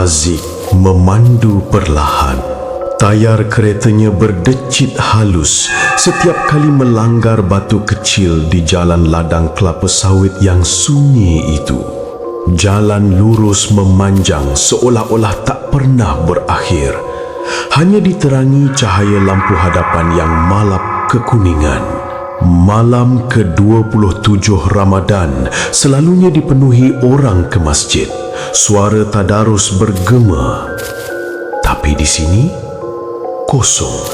Haziq memandu perlahan. Tayar keretanya berdecit halus setiap kali melanggar batu kecil di jalan ladang kelapa sawit yang sunyi itu. Jalan lurus memanjang seolah-olah tak pernah berakhir. Hanya diterangi cahaya lampu hadapan yang malap kekuningan. Malam ke-27 Ramadan selalunya dipenuhi orang ke masjid. Suara tadarus bergema. Tapi di sini kosong.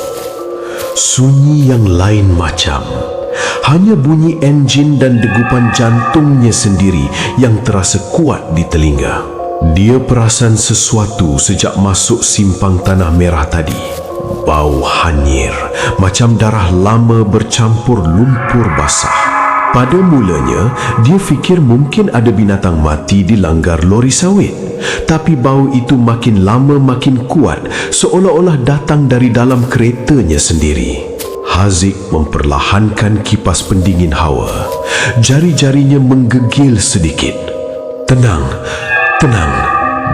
Sunyi yang lain macam. Hanya bunyi enjin dan degupan jantungnya sendiri yang terasa kuat di telinga. Dia perasan sesuatu sejak masuk simpang tanah merah tadi. Bau hanyir, macam darah lama bercampur lumpur basah. Pada mulanya, dia fikir mungkin ada binatang mati dilanggar lori sawit. Tapi bau itu makin lama makin kuat, seolah-olah datang dari dalam keretanya sendiri. Haziq memperlahankan kipas pendingin hawa. Jari-jarinya menggigil sedikit. Tenang, tenang,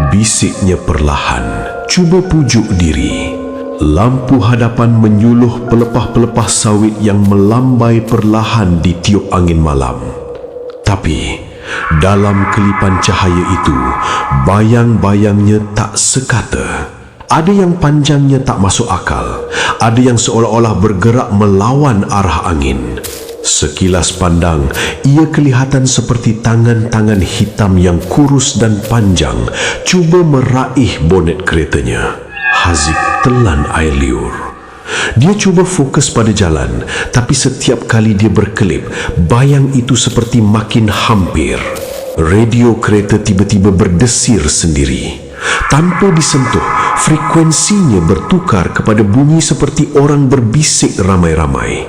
bisiknya perlahan. Cuba pujuk diri. Lampu hadapan menyuluh pelepah-pelepah sawit yang melambai perlahan di tiup angin malam. Tapi dalam kelipan cahaya itu, bayang-bayangnya tak sekata. Ada yang panjangnya tak masuk akal, ada yang seolah-olah bergerak melawan arah angin. Sekilas pandang, ia kelihatan seperti tangan-tangan hitam yang kurus dan panjang cuba meraih bonet keretanya. Haziq telan air liur. Dia cuba fokus pada jalan, tapi setiap kali dia berkelip, bayang itu seperti makin hampir. Radio kereta tiba-tiba berdesir sendiri. Tanpa disentuh, frekuensinya bertukar kepada bunyi seperti orang berbisik ramai-ramai.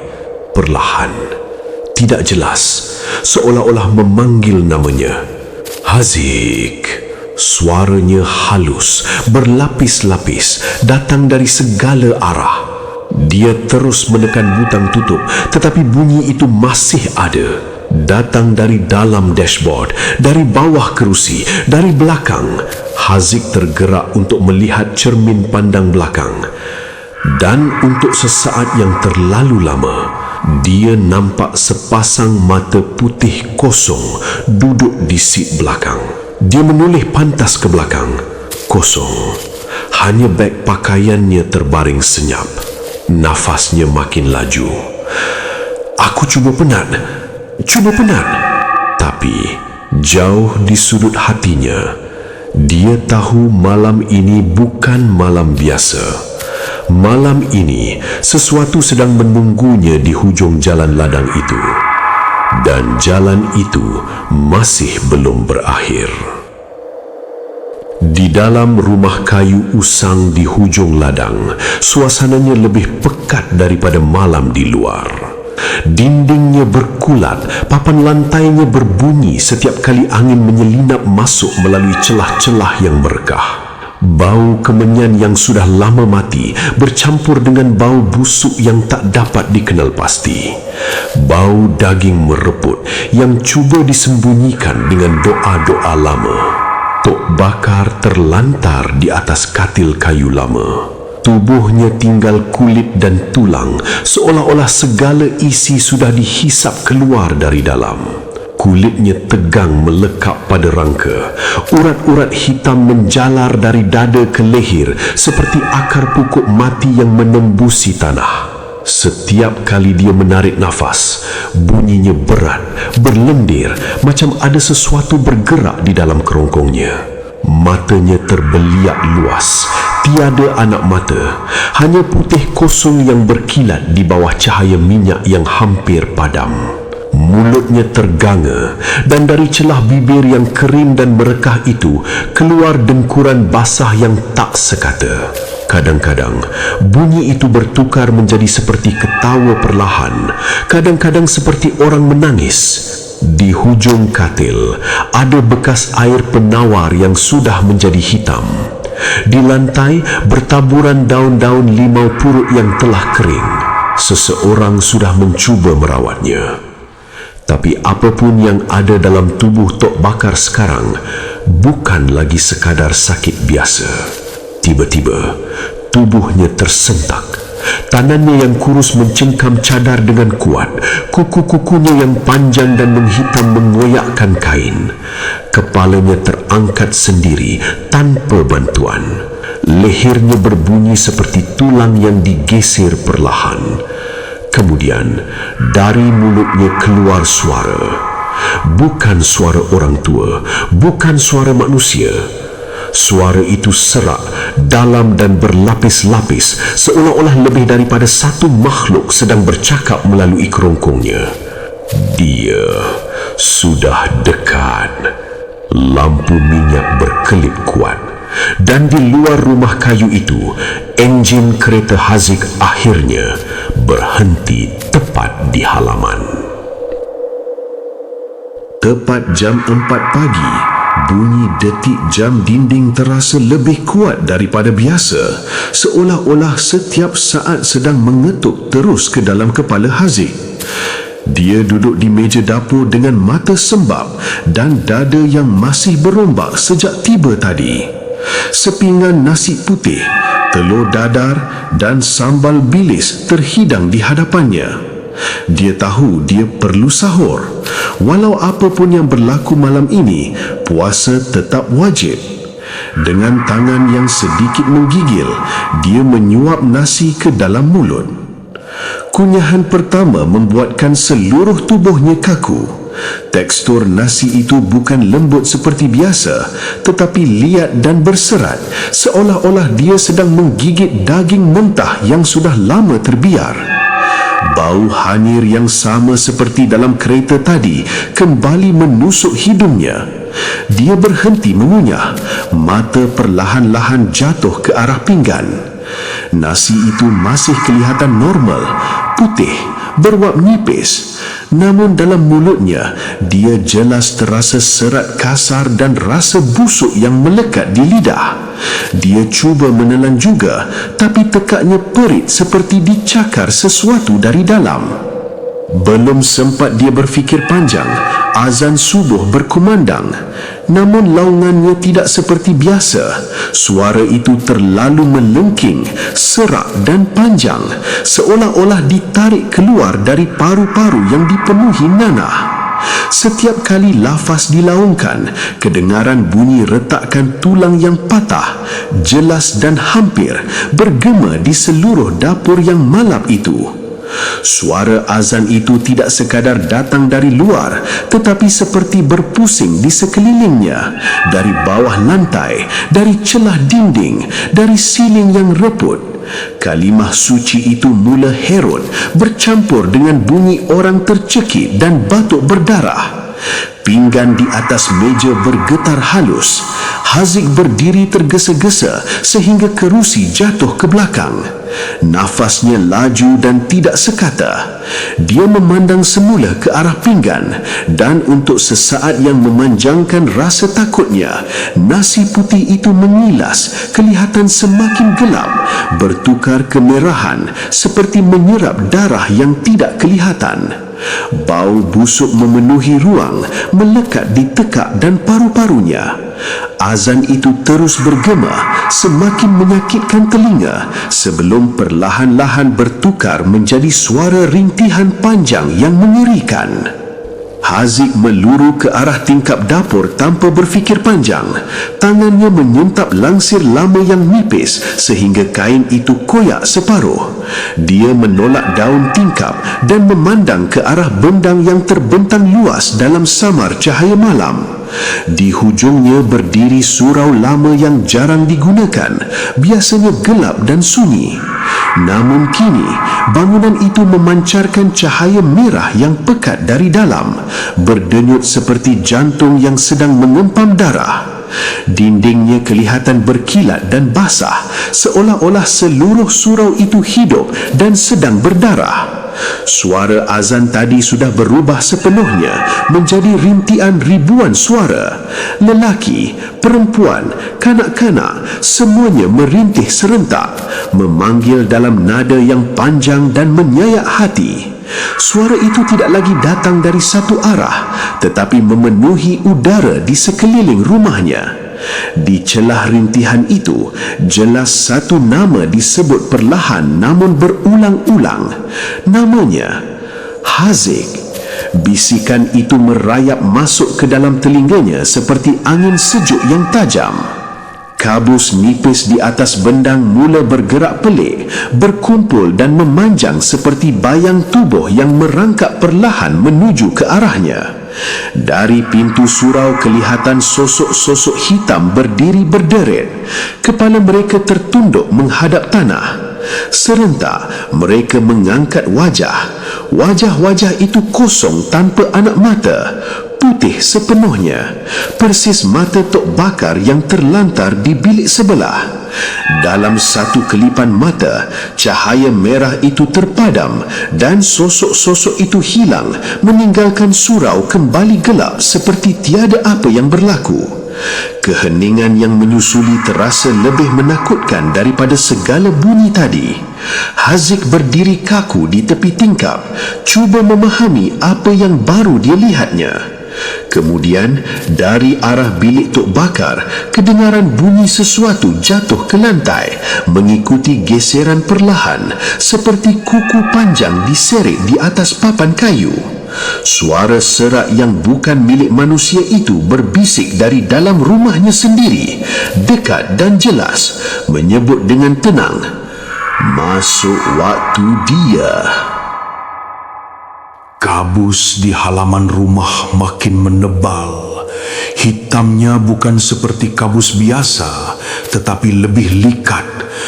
Perlahan, tidak jelas, seolah-olah memanggil namanya. Haziq. Suaranya halus, berlapis-lapis, datang dari segala arah. Dia terus menekan butang tutup, tetapi bunyi itu masih ada. Datang dari dalam dashboard, dari bawah kerusi, dari belakang. Haziq tergerak untuk melihat cermin pandang belakang. Dan untuk sesaat yang terlalu lama, dia nampak sepasang mata putih kosong duduk di seat belakang. Dia menoleh pantas ke belakang. Kosong. Hanya beg pakaiannya terbaring senyap. Nafasnya makin laju. Aku cuba penat. Tapi jauh di sudut hatinya, dia tahu malam ini bukan malam biasa. Malam ini, sesuatu sedang menunggunya di hujung jalan ladang itu. Dan jalan itu masih belum berakhir. Di dalam rumah kayu usang di hujung ladang, suasananya lebih pekat daripada malam di luar. Dindingnya berkulat, papan lantainya berbunyi setiap kali angin menyelinap masuk melalui celah-celah yang berkah. Bau kemenyan yang sudah lama mati bercampur dengan bau busuk yang tak dapat dikenal pasti. Bau daging mereput yang cuba disembunyikan dengan doa-doa lama. Tok bakar terlantar di atas katil kayu lama. Tubuhnya tinggal kulit dan tulang, seolah-olah segala isi sudah dihisap keluar dari dalam. Kulitnya tegang melekat pada rangka. Urat-urat hitam menjalar dari dada ke leher seperti akar pokok mati yang menembusi tanah. Setiap kali dia menarik nafas, bunyinya berat, berlendir, macam ada sesuatu bergerak di dalam kerongkongnya. Matanya terbeliak luas, tiada anak mata, hanya putih kosong yang berkilat di bawah cahaya minyak yang hampir padam. Mulutnya terganga dan dari celah bibir yang kering dan merekah itu keluar dengkuran basah yang tak sekata. Kadang-kadang bunyi itu bertukar menjadi seperti ketawa perlahan, kadang-kadang seperti orang menangis. Di hujung katil ada bekas air penawar yang sudah menjadi hitam. Di lantai bertaburan daun-daun limau purut yang telah kering. Seseorang sudah mencuba merawatnya. Tapi apapun yang ada dalam tubuh Tok Bakar sekarang bukan lagi sekadar sakit biasa. Tiba-tiba, tubuhnya tersentak. Tangannya yang kurus mencengkam cadar dengan kuat. Kuku-kukunya yang panjang dan menghitam mengoyakkan kain. Kepalanya terangkat sendiri tanpa bantuan. Lehernya berbunyi seperti tulang yang digeser perlahan. Kemudian, dari mulutnya keluar suara. Bukan suara orang tua, bukan suara manusia. Suara itu serak, dalam dan berlapis-lapis, seolah-olah lebih daripada satu makhluk sedang bercakap melalui kerongkongnya. Dia sudah dekat. Lampu minyak berkelip kuat. Dan di luar rumah kayu itu, enjin kereta Haziq akhirnya berhenti tepat di halaman. Tepat jam 4 pagi, bunyi detik jam dinding terasa lebih kuat daripada biasa, seolah-olah setiap saat sedang mengetuk terus ke dalam kepala Haziq. Dia duduk di meja dapur dengan mata sembab dan dada yang masih berombak sejak tiba tadi. Sepinggan nasi putih, telur dadar dan sambal bilis terhidang di hadapannya. Dia tahu dia perlu sahur. Walau apapun yang berlaku malam ini, puasa tetap wajib. Dengan tangan yang sedikit menggigil, dia menyuap nasi ke dalam mulut. Kunyahan pertama membuatkan seluruh tubuhnya kaku. Tekstur nasi itu bukan lembut seperti biasa, tetapi liat dan berserat, seolah-olah dia sedang menggigit daging mentah yang sudah lama terbiar. Bau hanyir yang sama seperti dalam kereta tadi kembali menusuk hidungnya. Dia berhenti mengunyah, mata perlahan-lahan jatuh ke arah pinggan. Nasi itu masih kelihatan normal, putih, berwap nipis. Namun dalam mulutnya, dia jelas terasa serat kasar dan rasa busuk yang melekat di lidah. Dia cuba menelan juga, tapi tekaknya perit seperti dicakar sesuatu dari dalam. Belum sempat dia berfikir panjang, azan subuh berkumandang. Namun laungannya tidak seperti biasa. Suara itu terlalu melengking, serak dan panjang, seolah-olah ditarik keluar dari paru-paru yang dipenuhi nanah. Setiap kali lafaz dilaungkan, kedengaran bunyi retakan tulang yang patah, jelas dan hampir bergema di seluruh dapur yang malap itu. Suara azan itu tidak sekadar datang dari luar, tetapi seperti berpusing di sekelilingnya, dari bawah lantai, dari celah dinding, dari siling yang reput. Kalimah suci itu mula herut, bercampur dengan bunyi orang tercekik dan batuk berdarah. Pinggan di atas meja bergetar halus. Haziq berdiri tergesa-gesa sehingga kerusi jatuh ke belakang. Nafasnya laju dan tidak sekata. Dia memandang semula ke arah pinggan dan untuk sesaat yang memanjangkan rasa takutnya, nasi putih itu mengilas, kelihatan semakin gelap, bertukar kemerahan seperti menyerap darah yang tidak kelihatan. Bau busuk memenuhi ruang, melekat di tekak dan paru-parunya. Azan itu terus bergema, semakin menyakitkan telinga, sebelum perlahan-lahan bertukar menjadi suara rintihan panjang yang mengerikan. Haziq meluru ke arah tingkap dapur tanpa berfikir panjang. Tangannya menyentap langsir lama yang nipis sehingga kain itu koyak separuh. Dia menolak daun tingkap dan memandang ke arah bendang yang terbentang luas dalam samar cahaya malam. Di hujungnya berdiri surau lama yang jarang digunakan, biasanya gelap dan sunyi. Namun kini, bangunan itu memancarkan cahaya merah yang pekat dari dalam, berdenyut seperti jantung yang sedang mengempam darah. Dindingnya kelihatan berkilat dan basah, seolah-olah seluruh surau itu hidup dan sedang berdarah. Suara azan tadi sudah berubah sepenuhnya menjadi rintian ribuan suara. Lelaki, perempuan, kanak-kanak, semuanya merintih serentak, memanggil dalam nada yang panjang dan menyayak hati. Suara itu tidak lagi datang dari satu arah, tetapi memenuhi udara di sekeliling rumahnya. Di celah rintihan itu, jelas satu nama disebut perlahan namun berulang-ulang. Namanya Haziq. Bisikan itu merayap masuk ke dalam telinganya seperti angin sejuk yang tajam. Kabus nipis di atas bendang mula bergerak pelik, berkumpul dan memanjang seperti bayang tubuh yang merangkak perlahan menuju ke arahnya. Dari pintu surau kelihatan sosok-sosok hitam berdiri berderet. Kepala mereka tertunduk menghadap tanah. Serentak mereka mengangkat wajah. Wajah-wajah itu kosong tanpa anak mata, putih sepenuhnya, persis mata Tok Bakar yang terlantar di bilik sebelah. Dalam satu kelipan mata, cahaya merah itu terpadam dan sosok-sosok itu hilang, meninggalkan surau kembali gelap seperti tiada apa yang berlaku. Keheningan yang menyusuli terasa lebih menakutkan daripada segala bunyi tadi. Haziq berdiri kaku di tepi tingkap, cuba memahami apa yang baru dia lihatnya. Kemudian, dari arah bilik Tok Bakar, kedengaran bunyi sesuatu jatuh ke lantai, mengikuti geseran perlahan, seperti kuku panjang diseret di atas papan kayu. Suara serak yang bukan milik manusia itu berbisik dari dalam rumahnya sendiri, dekat dan jelas, menyebut dengan tenang, "Masuk waktu dia." Kabus di halaman rumah makin menebal. Hitamnya bukan seperti kabus biasa, tetapi lebih likat,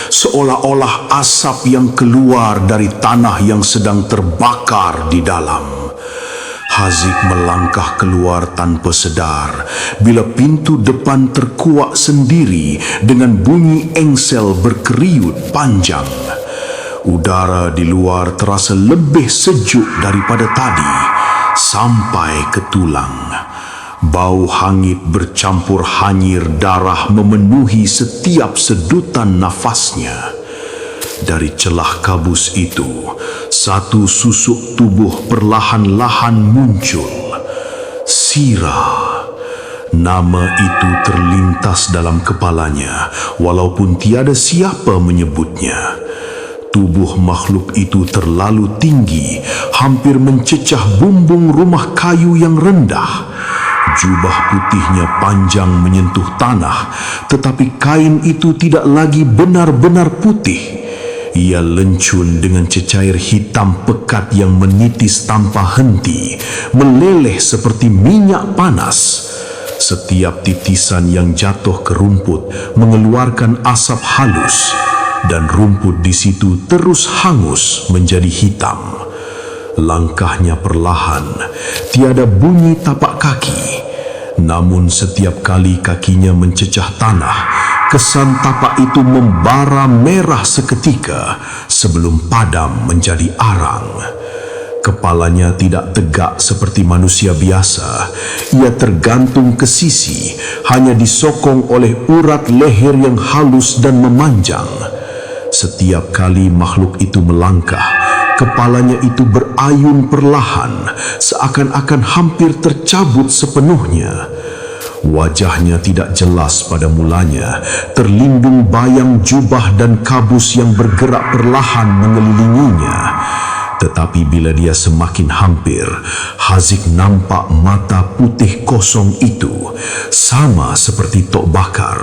seolah-olah asap yang keluar dari tanah yang sedang terbakar di dalam. Haziq melangkah keluar tanpa sedar bila pintu depan terkuak sendiri dengan bunyi engsel berkeriut panjang. Udara di luar terasa lebih sejuk daripada tadi, sampai ke tulang. Bau hangit bercampur hanyir darah memenuhi setiap sedutan nafasnya. Dari celah kabus itu, satu susuk tubuh perlahan-lahan muncul. Sira. Nama itu terlintas dalam kepalanya, walaupun tiada siapa menyebutnya. Tubuh makhluk itu terlalu tinggi, hampir mencecah bumbung rumah kayu yang rendah. Jubah putihnya panjang menyentuh tanah, tetapi kain itu tidak lagi benar-benar putih. Ia lencun dengan cecair hitam pekat yang menitis tanpa henti, meleleh seperti minyak panas. Setiap titisan yang jatuh ke rumput mengeluarkan asap halus, dan rumput di situ terus hangus menjadi hitam. Langkahnya perlahan, tiada bunyi tapak kaki. Namun setiap kali kakinya mencecah tanah, kesan tapak itu membara merah seketika sebelum padam menjadi arang. Kepalanya tidak tegak seperti manusia biasa. Ia tergantung ke sisi, hanya disokong oleh urat leher yang halus dan memanjang. Setiap kali makhluk itu melangkah, kepalanya itu berayun perlahan, seakan-akan hampir tercabut sepenuhnya. Wajahnya tidak jelas pada mulanya, terlindung bayang jubah dan kabus yang bergerak perlahan mengelilinginya. Tetapi bila dia semakin hampir, Haziq nampak mata putih kosong itu, sama seperti Tok Bakar.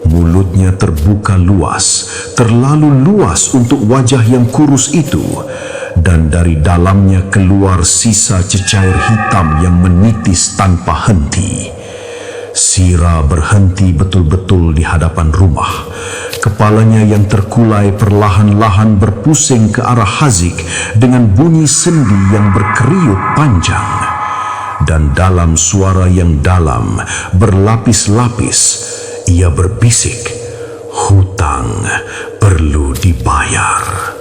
Mulutnya terbuka luas, terlalu luas untuk wajah yang kurus itu, dan dari dalamnya keluar sisa cecair hitam yang menitis tanpa henti. Sira berhenti betul-betul di hadapan rumah. Kepalanya yang terkulai perlahan-lahan berpusing ke arah Haziq dengan bunyi sendi yang berkeriut panjang. Dan dalam suara yang dalam, berlapis-lapis, ia berbisik, "Hutang perlu dibayar."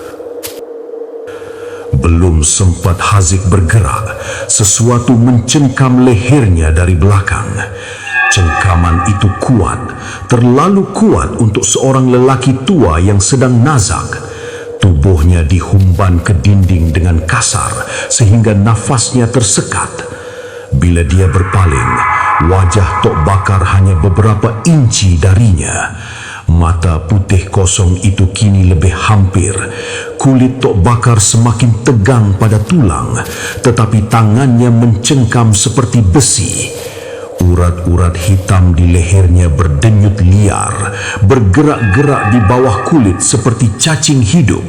Belum sempat Haziq bergerak, sesuatu mencengkam lehernya dari belakang. Cengkaman itu kuat, terlalu kuat untuk seorang lelaki tua yang sedang nazak. Tubuhnya dihumban ke dinding dengan kasar sehingga nafasnya tersekat. Bila dia berpaling, Wajah Tok Bakar hanya beberapa inci darinya. Mata putih kosong itu kini lebih hampir. Kulit Tok Bakar semakin tegang pada tulang, tetapi tangannya mencengkam seperti besi. Urat-urat hitam di lehernya berdenyut liar, bergerak-gerak di bawah kulit seperti cacing hidup.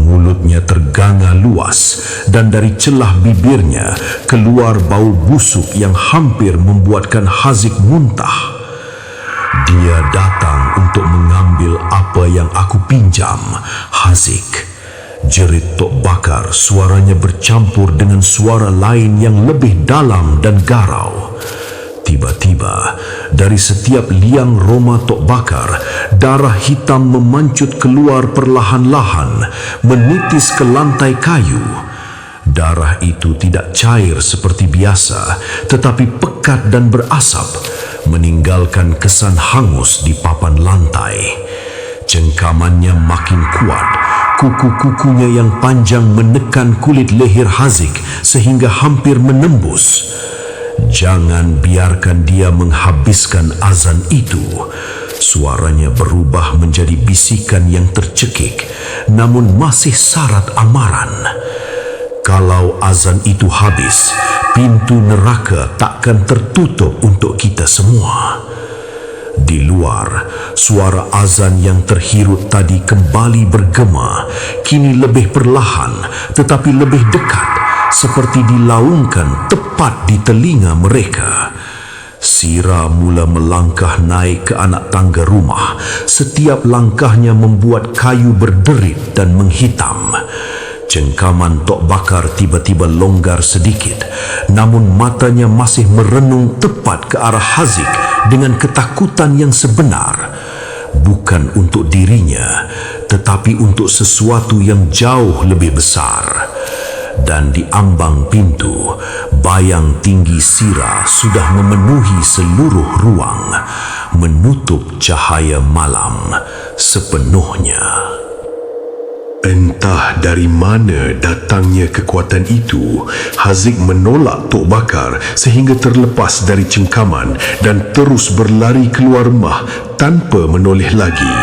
Mulutnya terganga luas dan dari celah bibirnya keluar bau busuk yang hampir membuatkan Haziq muntah. Dia datang untuk mengambil apa yang aku pinjam, Haziq. Jerit Tok Bakar, suaranya bercampur dengan suara lain yang lebih dalam dan garau. Tiba-tiba, dari setiap liang roma Tok Bakar, darah hitam memancut keluar perlahan-lahan, menitis ke lantai kayu. Darah itu tidak cair seperti biasa, tetapi pekat dan berasap, meninggalkan kesan hangus di papan lantai. Cengkamannya makin kuat, kuku-kukunya yang panjang menekan kulit leher Haziq sehingga hampir menembus. Jangan biarkan dia menghabiskan azan itu. Suaranya berubah menjadi bisikan yang tercekik, namun masih syarat amaran. Kalau azan itu habis, pintu neraka takkan tertutup untuk kita semua. Di luar, suara azan yang terhirut tadi kembali bergema, kini lebih perlahan tetapi lebih dekat, seperti dilaungkan tepat di telinga mereka. Sira mula melangkah naik ke anak tangga rumah. Setiap langkahnya membuat kayu berderit dan menghitam. Cengkaman Tok Bakar tiba-tiba longgar sedikit, namun matanya masih merenung tepat ke arah Haziq dengan ketakutan yang sebenar. Bukan untuk dirinya, tetapi untuk sesuatu yang jauh lebih besar. Dan di ambang pintu, bayang tinggi Sira sudah memenuhi seluruh ruang, menutup cahaya malam sepenuhnya. Entah dari mana datangnya kekuatan itu, Haziq menolak Tok Bakar sehingga terlepas dari cengkaman dan terus berlari keluar rumah tanpa menoleh lagi.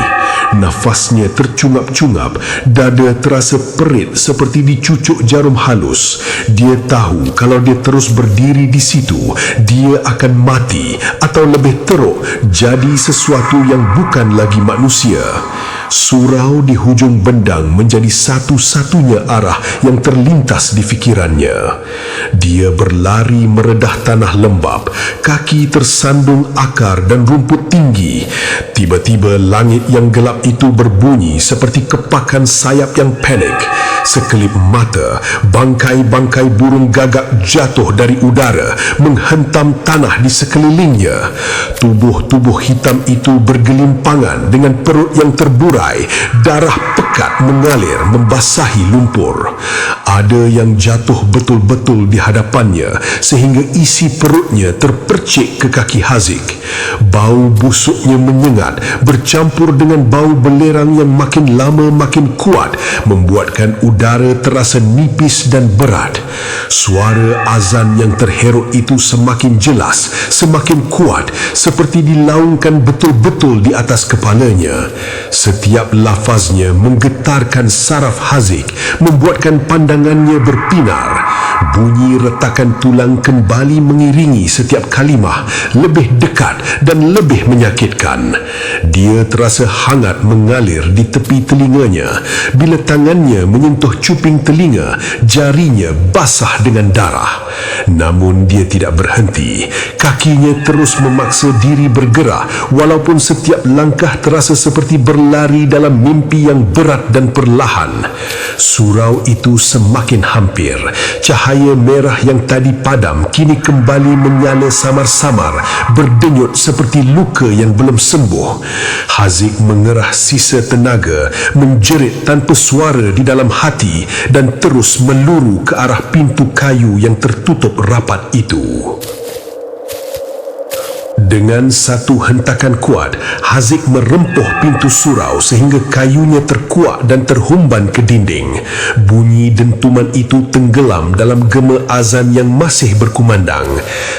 Nafasnya tercungap-cungap, dada terasa perit seperti dicucuk jarum halus. Dia tahu kalau dia terus berdiri di situ, dia akan mati atau lebih teruk, jadi sesuatu yang bukan lagi manusia. Surau di hujung bendang menjadi satu-satunya arah yang terlintas di fikirannya. Dia berlari meredah tanah lembap, kaki tersandung akar dan rumput tinggi. Tiba-tiba langit yang gelap itu berbunyi seperti kepakan sayap yang panik. Sekelip mata, bangkai-bangkai burung gagak jatuh dari udara, menghentam tanah di sekelilingnya. Tubuh-tubuh hitam itu bergelimpangan dengan perut yang terburai, darah pekat mengalir membasahi lumpur. Ada yang jatuh betul-betul di hadapannya sehingga isi perutnya terpercik ke kaki Haziq. Bau busuknya menyengat bercampur dengan bau belerang yang makin lama makin kuat, membuatkan udara terasa nipis dan berat. Suara azan yang terherut itu semakin jelas, semakin kuat, seperti dilaungkan betul-betul di atas kepalanya. Setiap lafaznya menggetarkan saraf Haziq, membuatkan pandangannya berpinar. Bunyi retakan tulang kembali mengiringi setiap kalimah, lebih dekat dan lebih menyakitkan. Dia terasa hangat mengalir di tepi telinganya. Bila tangannya menyentuh cuping telinga, jarinya basah dengan darah. Namun dia tidak berhenti. Kakinya terus memaksa diri bergerak, walaupun setiap langkah terasa seperti berlari dalam mimpi yang berat dan perlahan. Surau itu semakin hampir. Cahaya merah yang tadi padam kini kembali menyala samar-samar, berdenyut seperti luka yang belum sembuh. Haziq mengerah sisa tenaga, menjerit tanpa suara di dalam hati dan terus meluru ke arah pintu kayu yang tertutup rapat itu. Dengan satu hentakan kuat, Haziq merempuh pintu surau sehingga kayunya terkuak dan terhumban ke dinding. Bunyi dentuman itu tenggelam dalam gema azan yang masih berkumandang.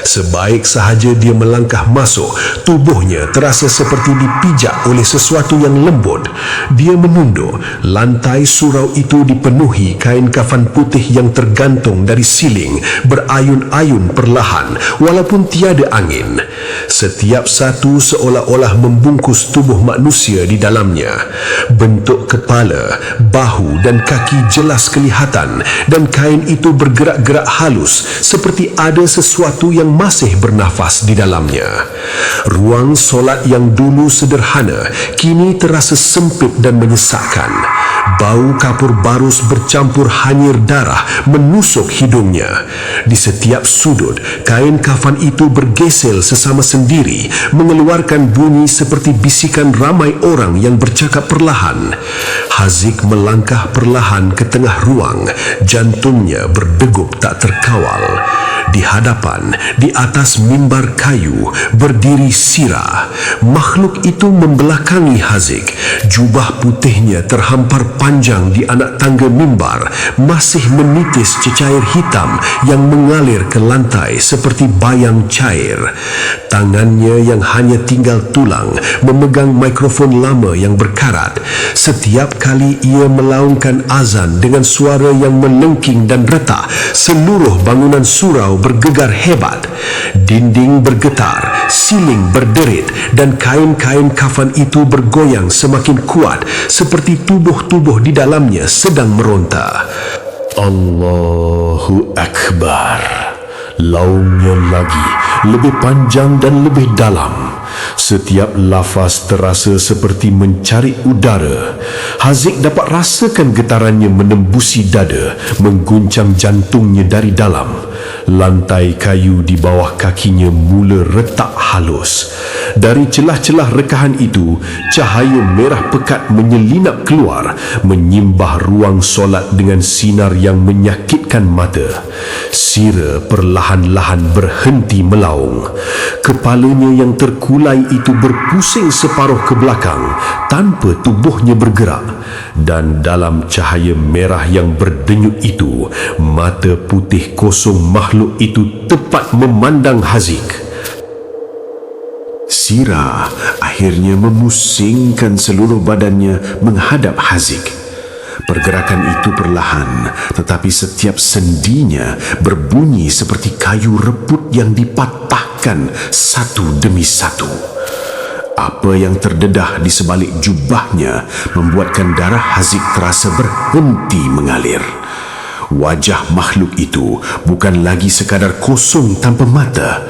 Sebaik sahaja dia melangkah masuk, tubuhnya terasa seperti dipijak oleh sesuatu yang lembut. Dia menunduk. Lantai surau itu dipenuhi kain kafan putih yang tergantung dari siling, berayun-ayun perlahan walaupun tiada angin. Setiap satu seolah-olah membungkus tubuh manusia di dalamnya. Bentuk kepala, bahu dan kaki jelas kelihatan, dan kain itu bergerak-gerak halus seperti ada sesuatu yang masih bernafas di dalamnya. Ruang solat yang dulu sederhana kini terasa sempit dan menyesakkan. Bau kapur barus bercampur hanyir darah menusuk hidungnya. Di setiap sudut, kain kafan itu bergesel sesama sendiri, mengeluarkan bunyi seperti bisikan ramai orang yang bercakap perlahan. Haziq melangkah perlahan ke tengah ruang, jantungnya berdegup tak terkawal. Di hadapan, di atas mimbar kayu, berdiri Sira. Makhluk itu membelakangi Haziq. Jubah putihnya terhampar panjang di anak tangga mimbar, masih menitis cecair hitam yang mengalir ke lantai seperti bayang cair. Tangannya yang hanya tinggal tulang memegang mikrofon lama yang berkarat. Setiap kali ia melaungkan azan dengan suara yang melengking dan retak, seluruh bangunan surau bergegar hebat. Dinding bergetar, siling berderit, dan kain-kain kafan itu bergoyang semakin kuat seperti tubuh-tubuh di dalamnya sedang meronta. Allahu Akbar. Laungnya lagi, lebih panjang dan lebih dalam. Setiap lafaz terasa seperti mencari udara. Haziq dapat rasakan getarannya menembusi dada, mengguncang jantungnya dari dalam. Lantai kayu di bawah kakinya mula retak halus. Dari celah-celah rekahan itu, cahaya merah pekat menyelinap keluar, menyimbah ruang solat dengan sinar yang menyakitkan mata. Sira perlahan-lahan berhenti melaung. Kepalanya yang terkulai itu berpusing separuh ke belakang tanpa tubuhnya bergerak, dan dalam cahaya merah yang berdenyut itu, mata putih kosong makhluk itu tepat memandang Haziq. Sira akhirnya memusingkan seluruh badannya menghadap Haziq. Pergerakan itu perlahan, tetapi setiap sendinya berbunyi seperti kayu rebut yang dipatahkan satu demi satu. Apa yang terdedah di sebalik jubahnya membuatkan darah Haziq terasa berhenti mengalir. Wajah makhluk itu bukan lagi sekadar kosong tanpa mata.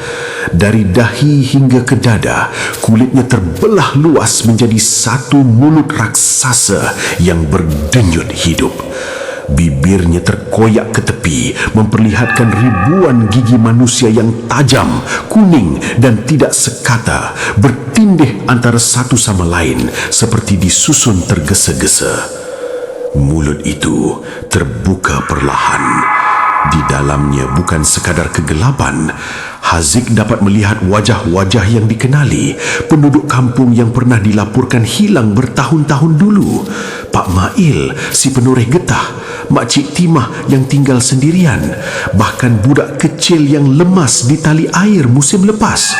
Dari dahi hingga ke dada, kulitnya terbelah luas menjadi satu mulut raksasa yang berdenyut hidup. Bibirnya terkoyak ke tepi, memperlihatkan ribuan gigi manusia yang tajam, kuning dan tidak sekata, bertindih antara satu sama lain seperti disusun tergesa-gesa. Mulut itu terbuka perlahan. Di dalamnya bukan sekadar kegelapan. Haziq dapat melihat wajah-wajah yang dikenali, penduduk kampung yang pernah dilaporkan hilang bertahun-tahun dulu. Pak Mail, si penoreh getah, Makcik Timah yang tinggal sendirian, bahkan budak kecil yang lemas di tali air musim lepas.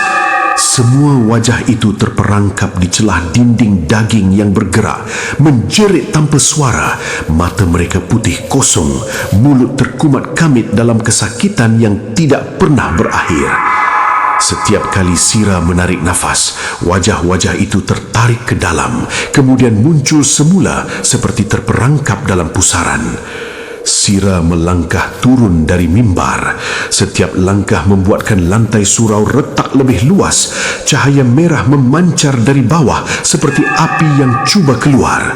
Semua wajah itu terperangkap di celah dinding daging yang bergerak, menjerit tanpa suara. Mata mereka putih kosong, mulut terkumat kamit dalam kesakitan yang tidak pernah berakhir. Setiap kali Sira menarik nafas, wajah-wajah itu tertarik ke dalam, kemudian muncul semula seperti terperangkap dalam pusaran. Sira melangkah turun dari mimbar. Setiap langkah membuatkan lantai surau retak lebih luas. Cahaya merah memancar dari bawah seperti api yang cuba keluar.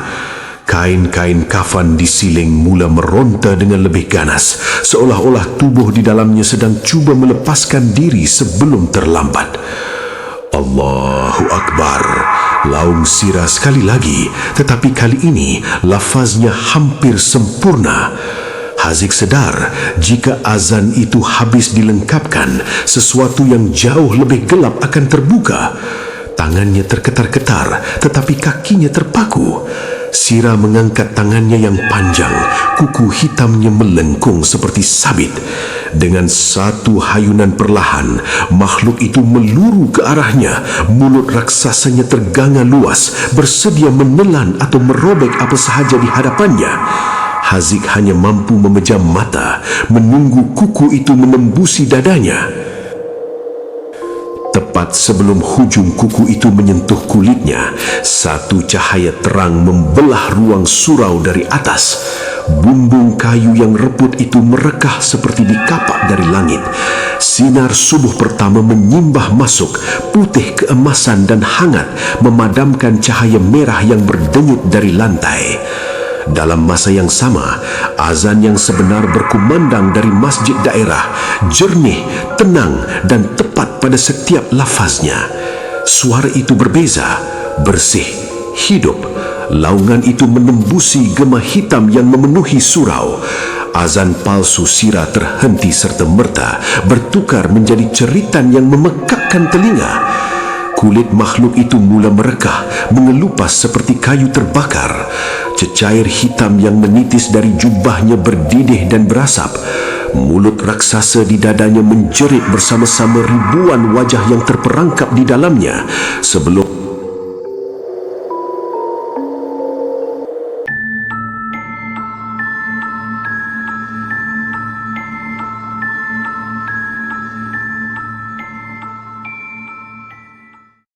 Kain-kain kafan di siling mula meronta dengan lebih ganas, seolah-olah tubuh di dalamnya sedang cuba melepaskan diri sebelum terlambat. Allahu Akbar. Laung Sira sekali lagi, tetapi kali ini lafaznya hampir sempurna. Haziq sedar jika azan itu habis dilengkapkan, sesuatu yang jauh lebih gelap akan terbuka. Tangannya terketar-ketar, tetapi kakinya terpaku. Sira mengangkat tangannya yang panjang, kuku hitamnya melengkung seperti sabit. Dengan satu hayunan perlahan, makhluk itu meluru ke arahnya. Mulut raksasanya terganga luas, bersedia menelan atau merobek apa sahaja di hadapannya. Haziq hanya mampu memejam mata, menunggu kuku itu menembusi dadanya. Tepat sebelum hujung kuku itu menyentuh kulitnya, satu cahaya terang membelah ruang surau dari atas. Bumbung kayu yang reput itu merekah seperti dikapak dari langit. Sinar subuh pertama menyimbah masuk, putih keemasan dan hangat, memadamkan cahaya merah yang berdenyut dari lantai. Dalam masa yang sama, azan yang sebenar berkumandang dari masjid daerah, jernih, tenang dan tepat pada setiap lafaznya. Suara itu berbeza, bersih, hidup. Laungan itu menembusi gema hitam yang memenuhi surau. Azan palsu Sira terhenti serta-merta, bertukar menjadi ceritan yang memekakkan telinga. Kulit makhluk itu mula merekah, mengelupas seperti kayu terbakar. Cecair hitam yang menitis dari jubahnya berdidih dan berasap. Mulut raksasa di dadanya menjerit bersama-sama ribuan wajah yang terperangkap di dalamnya. Sebelum